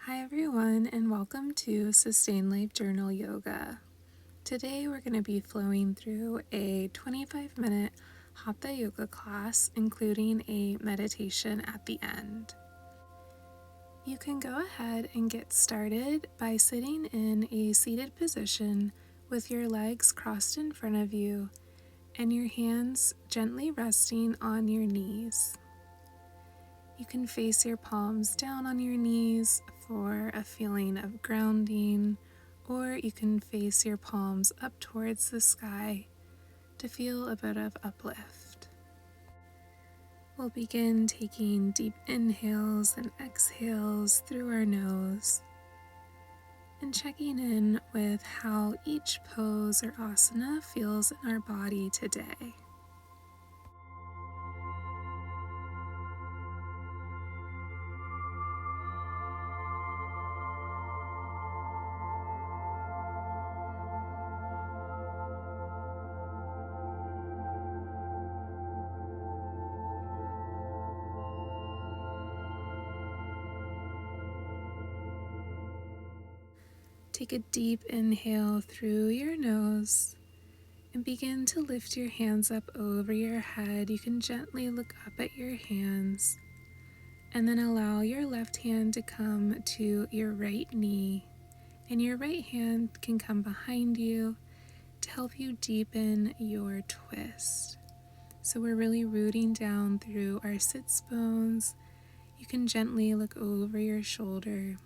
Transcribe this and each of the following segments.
Hi everyone, and welcome to Sustain Life Journal Yoga. Today we're going to be flowing through a 25-minute Hatha yoga class, including a meditation at the end. You can go ahead and get started by sitting in a seated position with your legs crossed in front of you and your hands gently resting on your knees. You can face your palms down on your knees for a feeling of grounding, or you can face your palms up towards the sky to feel a bit of uplift. We'll begin taking deep inhales and exhales through our nose and checking in with how each pose or asana feels in our body today. Take a deep inhale through your nose and begin to lift your hands up over your head. You can gently look up at your hands and then allow your left hand to come to your right knee, and your right hand can come behind you to help you deepen your twist. So we're really rooting down through our sits bones. You can gently look over your shoulder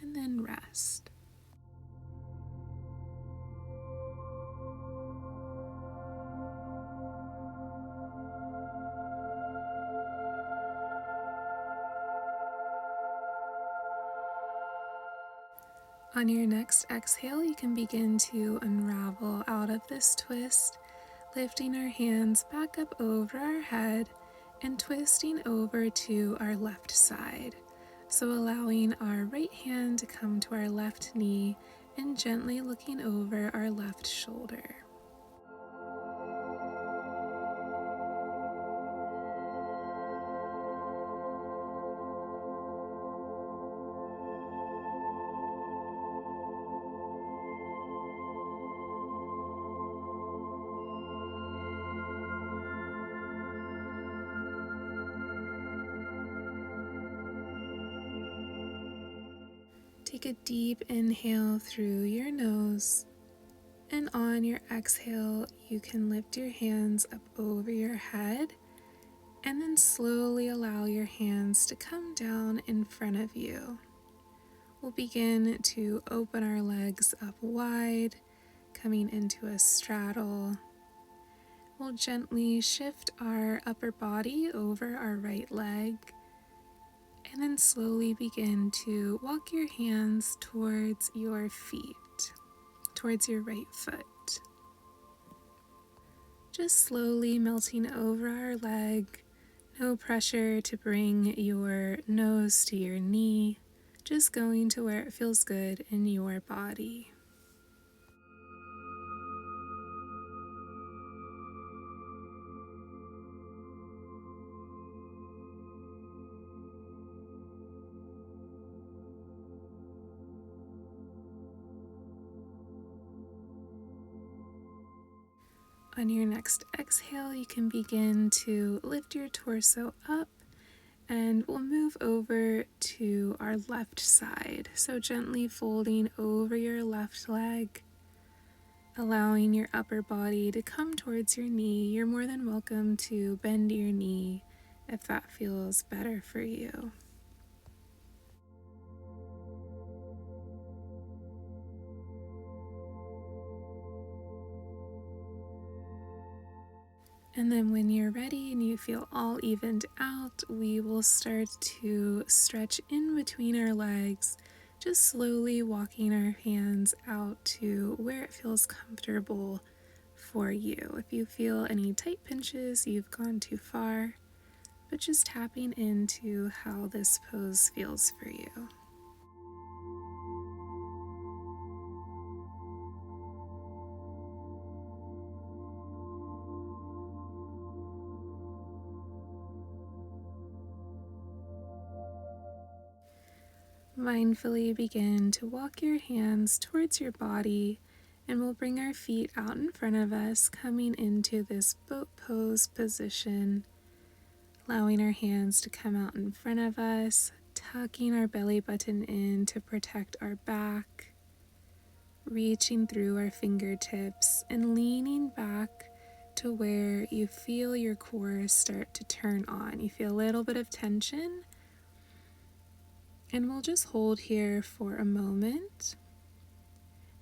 and then rest. On your next exhale, you can begin to unravel out of this twist, lifting our hands back up over our head and twisting over to our left side. So allowing our right hand to come to our left knee and gently looking over our left shoulder. Take a deep inhale through your nose, and on your exhale, you can lift your hands up over your head and then slowly allow your hands to come down in front of you. We'll begin to open our legs up wide, coming into a straddle. We'll gently shift our upper body over our right leg, and then slowly begin to walk your hands towards your feet, towards your right foot. Just slowly melting over our leg. No pressure to bring your nose to your knee, just going to where it feels good in your body. On your next exhale, you can begin to lift your torso up, and we'll move over to our left side. So gently folding over your left leg, allowing your upper body to come towards your knee. You're more than welcome to bend your knee if that feels better for you. And then when you're ready and you feel all evened out, we will start to stretch in between our legs, just slowly walking our hands out to where it feels comfortable for you. If you feel any tight pinches, you've gone too far, but just tapping into how this pose feels for you. Mindfully begin to walk your hands towards your body, and we'll bring our feet out in front of us, coming into this boat pose position, allowing our hands to come out in front of us, tucking our belly button in to protect our back, reaching through our fingertips and leaning back to where you feel your core start to turn on. You feel a little bit of tension, and we'll just hold here for a moment.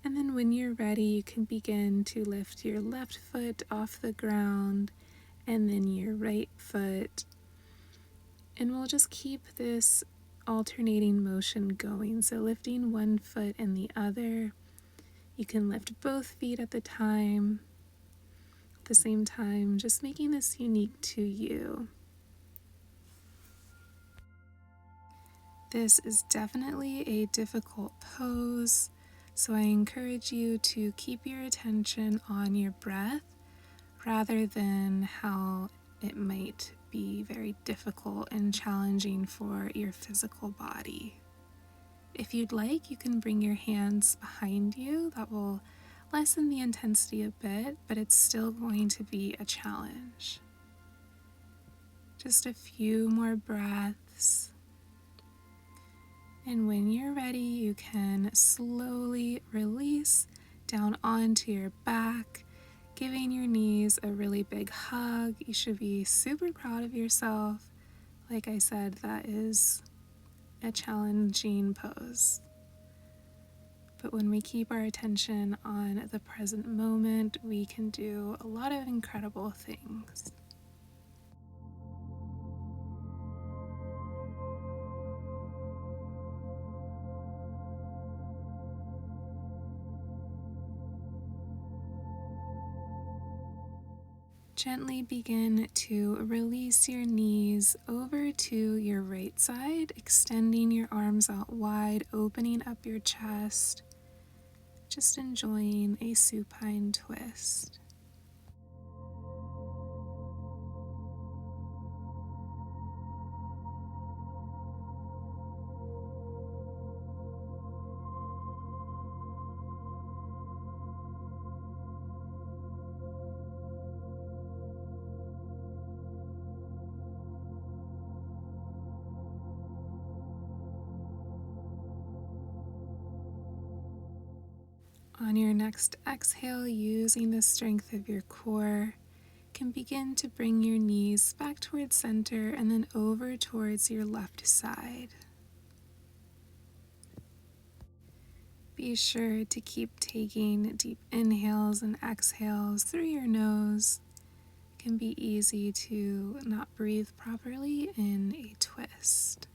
And then when you're ready, you can begin to lift your left foot off the ground and then your right foot. And we'll just keep this alternating motion going. So lifting one foot and the other. You can lift both feet at the same time, just making this unique to you. This is definitely a difficult pose, so I encourage you to keep your attention on your breath rather than how it might be very difficult and challenging for your physical body. If you'd like, you can bring your hands behind you. That will lessen the intensity a bit, but it's still going to be a challenge. Just a few more breaths. And when you're ready, you can slowly release down onto your back, giving your knees a really big hug. You should be super proud of yourself. Like I said, that is a challenging pose. But when we keep our attention on the present moment, we can do a lot of incredible things. Gently begin to release your knees over to your right side, extending your arms out wide, opening up your chest, just enjoying a supine twist. On your next exhale, using the strength of your core, you can begin to bring your knees back towards center and then over towards your left side. Be sure to keep taking deep inhales and exhales through your nose. It can be easy to not breathe properly in a twist.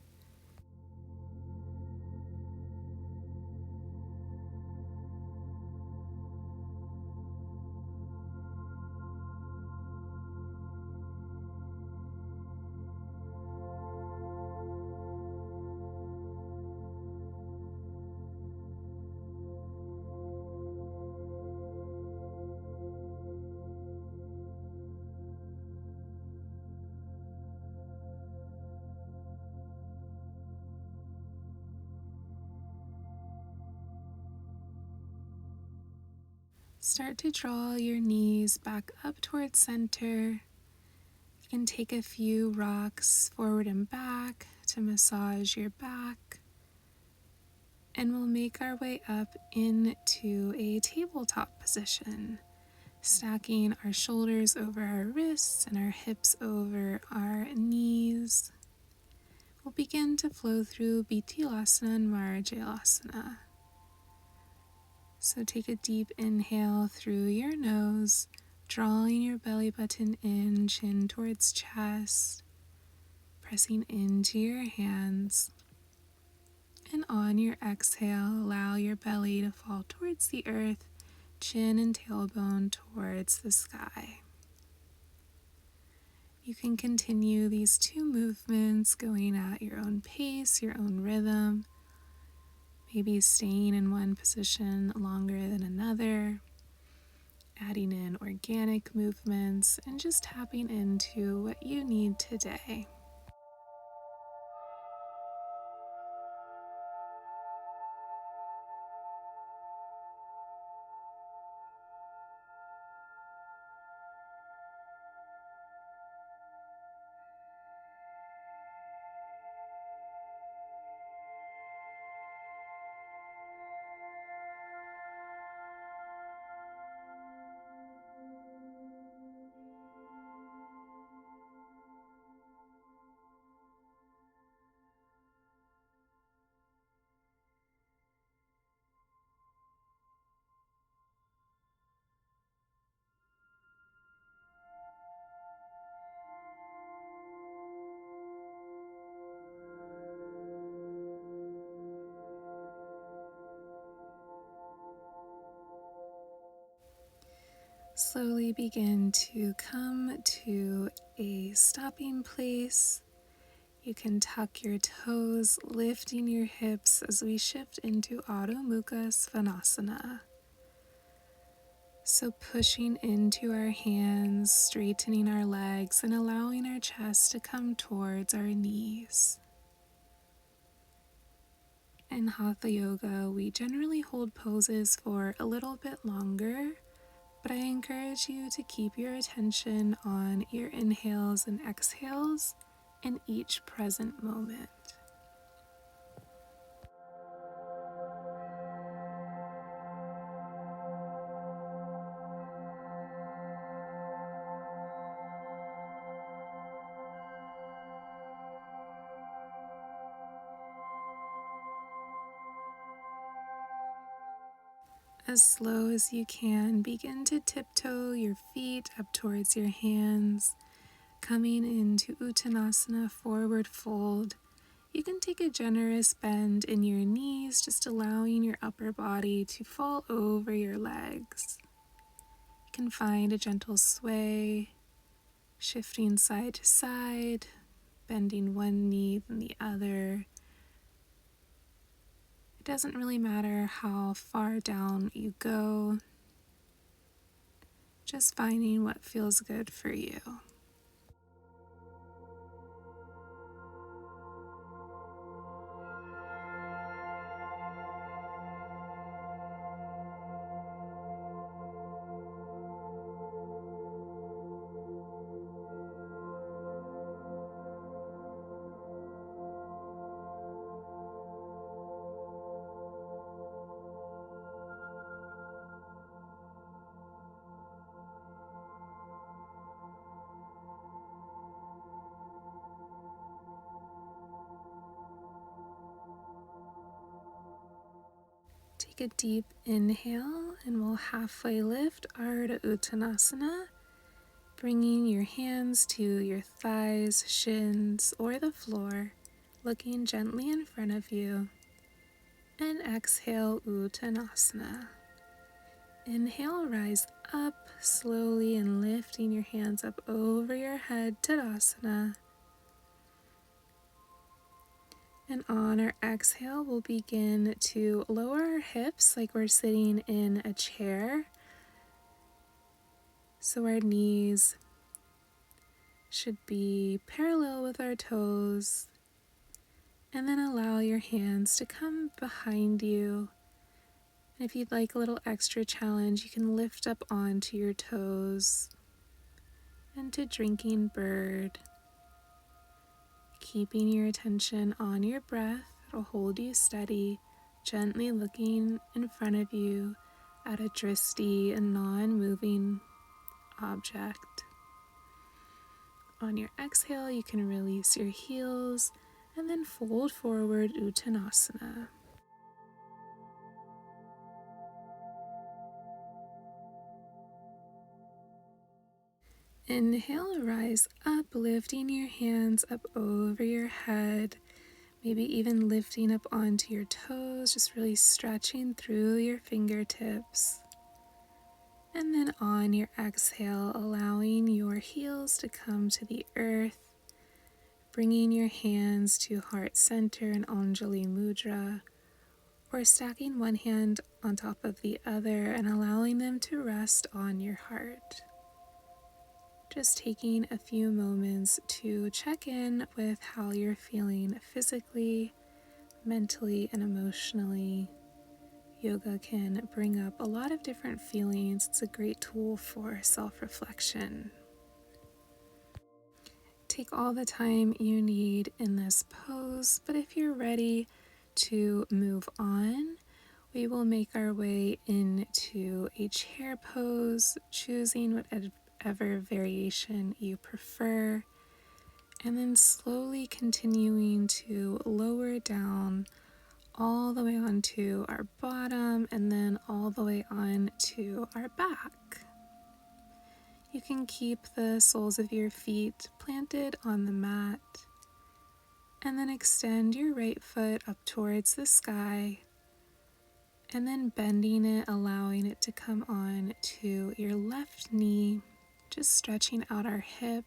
Start to draw your knees back up towards center. You can take a few rocks forward and back to massage your back. And we'll make our way up into a tabletop position, stacking our shoulders over our wrists and our hips over our knees. We'll begin to flow through Bitilasana and Marjalasana. So take a deep inhale through your nose, drawing your belly button in, chin towards chest, pressing into your hands. And on your exhale, allow your belly to fall towards the earth, chin and tailbone towards the sky. You can continue these two movements going at your own pace, your own rhythm. Maybe staying in one position longer than another, adding in organic movements, and just tapping into what you need today. Slowly begin to come to a stopping place. You can tuck your toes, lifting your hips as we shift into Adho Mukha Svanasana. So pushing into our hands, straightening our legs, and allowing our chest to come towards our knees. In Hatha Yoga, we generally hold poses for a little bit longer, but I encourage you to keep your attention on your inhales and exhales in each present moment. As slow as you can, begin to tiptoe your feet up towards your hands, coming into Uttanasana, forward fold. You can take a generous bend in your knees, just allowing your upper body to fall over your legs. You can find a gentle sway, shifting side to side, bending one knee then the other. It doesn't really matter how far down you go, just finding what feels good for you. Take a deep inhale and we'll halfway lift Ardha Uttanasana, bringing your hands to your thighs, shins, or the floor, looking gently in front of you. And exhale Uttanasana. Inhale, rise up slowly and lifting your hands up over your head, Tadasana. And on our exhale, we'll begin to lower our hips like we're sitting in a chair. So our knees should be parallel with our toes. And then allow your hands to come behind you. And if you'd like a little extra challenge, you can lift up onto your toes into drinking bird. Keeping your attention on your breath, it'll hold you steady, gently looking in front of you at a drishti, a non-moving object. On your exhale, you can release your heels and then fold forward Uttanasana. Inhale, rise up, lifting your hands up over your head, maybe even lifting up onto your toes, just really stretching through your fingertips. And then on your exhale, allowing your heels to come to the earth, bringing your hands to heart center and Anjali Mudra, or stacking one hand on top of the other and allowing them to rest on your heart. Just taking a few moments to check in with how you're feeling physically, mentally, and emotionally. Yoga can bring up a lot of different feelings. It's a great tool for self-reflection. Take all the time you need in this pose, but if you're ready to move on, we will make our way into a chair pose, choosing whatever variation you prefer, and then slowly continuing to lower down all the way onto our bottom and then all the way on to our back. You can keep the soles of your feet planted on the mat and then extend your right foot up towards the sky and then bending it, allowing it to come on to your left knee, just stretching out our hip.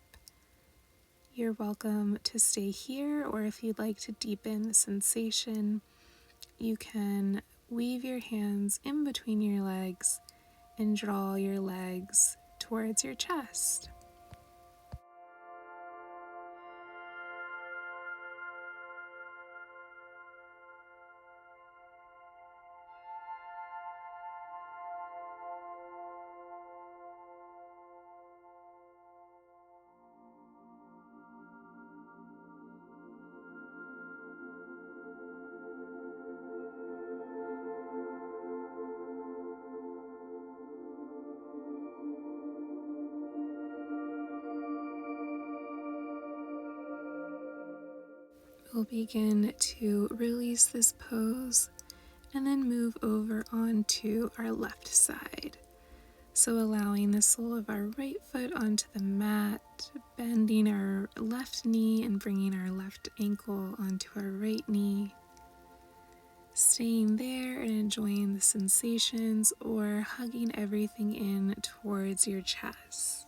You're welcome to stay here, or if you'd like to deepen the sensation, you can weave your hands in between your legs and draw your legs towards your chest. We'll begin to release this pose and then move over onto our left side. So allowing the sole of our right foot onto the mat, bending our left knee and bringing our left ankle onto our right knee. Staying there and enjoying the sensations, or hugging everything in towards your chest.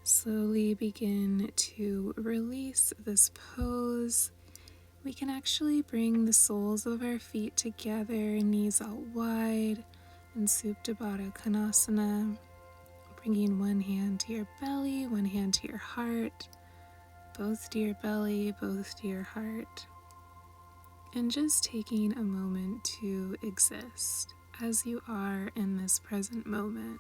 Slowly begin to release this pose. We can actually bring the soles of our feet together, knees out wide, in Supta Baddha Konasana, bringing one hand to your belly, one hand to your heart, both to your belly, both to your heart, and just taking a moment to exist as you are in this present moment.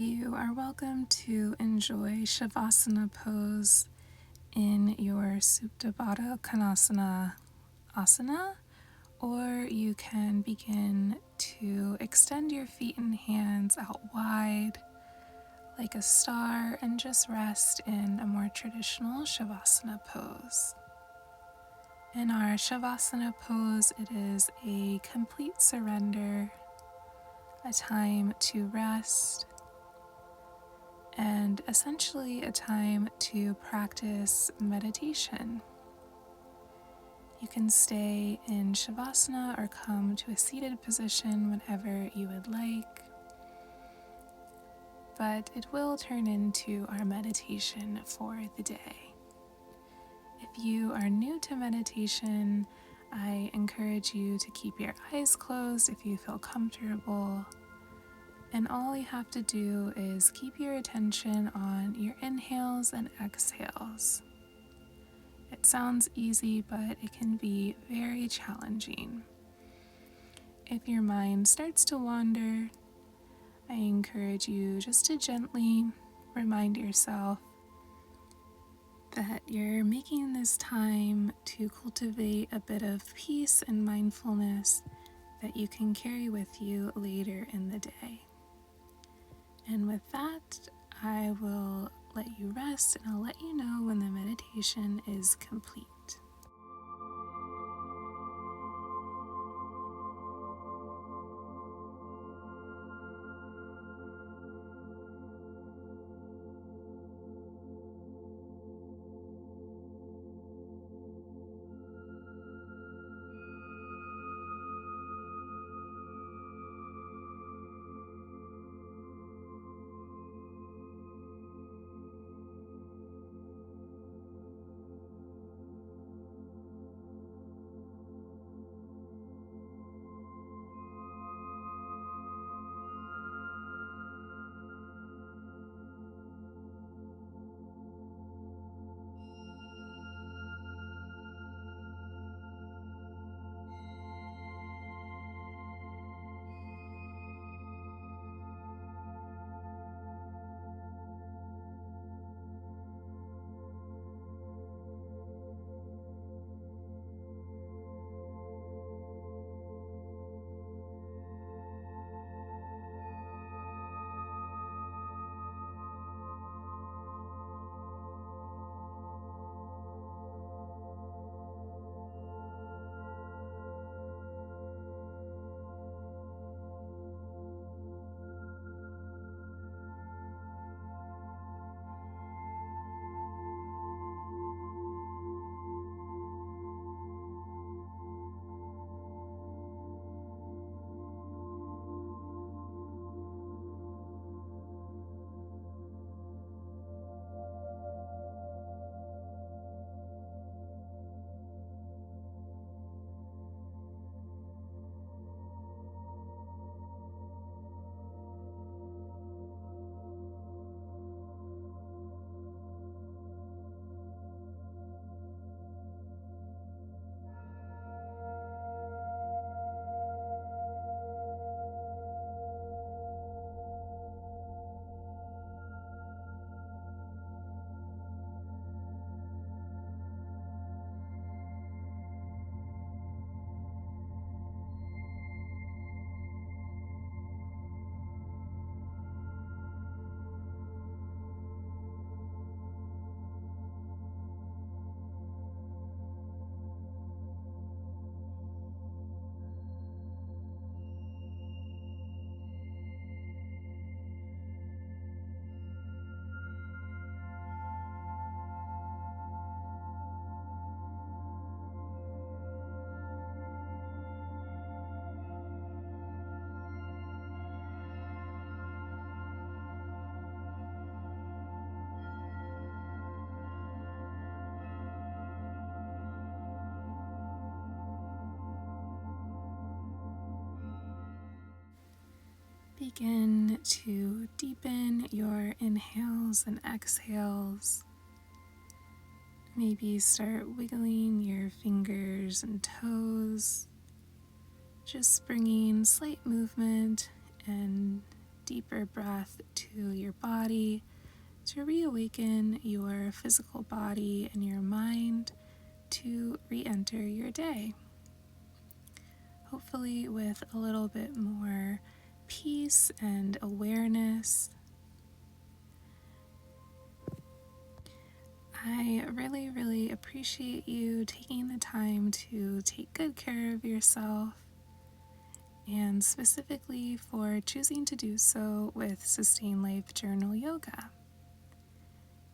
You are welcome to enjoy Shavasana pose in your Supta Baddha Konasana asana, or you can begin to extend your feet and hands out wide like a star and just rest in a more traditional Shavasana pose. In our Shavasana pose, it is a complete surrender, a time to rest, and essentially a time to practice meditation. You can stay in Shavasana or come to a seated position whenever you would like, but it will turn into our meditation for the day. If you are new to meditation, I encourage you to keep your eyes closed if you feel comfortable. And all you have to do is keep your attention on your inhales and exhales. It sounds easy, but it can be very challenging. If your mind starts to wander, I encourage you just to gently remind yourself that you're making this time to cultivate a bit of peace and mindfulness that you can carry with you later in the day. And with that, I will let you rest, and I'll let you know when the meditation is complete. Begin to deepen your inhales and exhales. Maybe start wiggling your fingers and toes, just bringing slight movement and deeper breath to your body to reawaken your physical body and your mind to re-enter your day. Hopefully with a little bit more peace and awareness. I really, really appreciate you taking the time to take good care of yourself, and specifically for choosing to do so with Sustain Life Journal Yoga.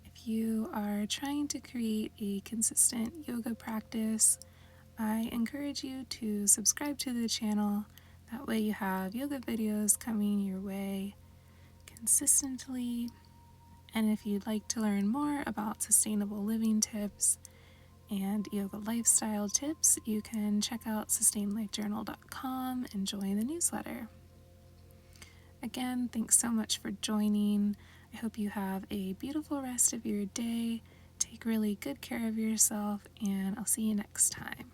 If you are trying to create a consistent yoga practice, I encourage you to subscribe to the channel. That way you have yoga videos coming your way consistently. And if you'd like to learn more about sustainable living tips and yoga lifestyle tips, you can check out sustainlifejournal.com and join the newsletter. Again, thanks so much for joining. I hope you have a beautiful rest of your day. Take really good care of yourself, and I'll see you next time.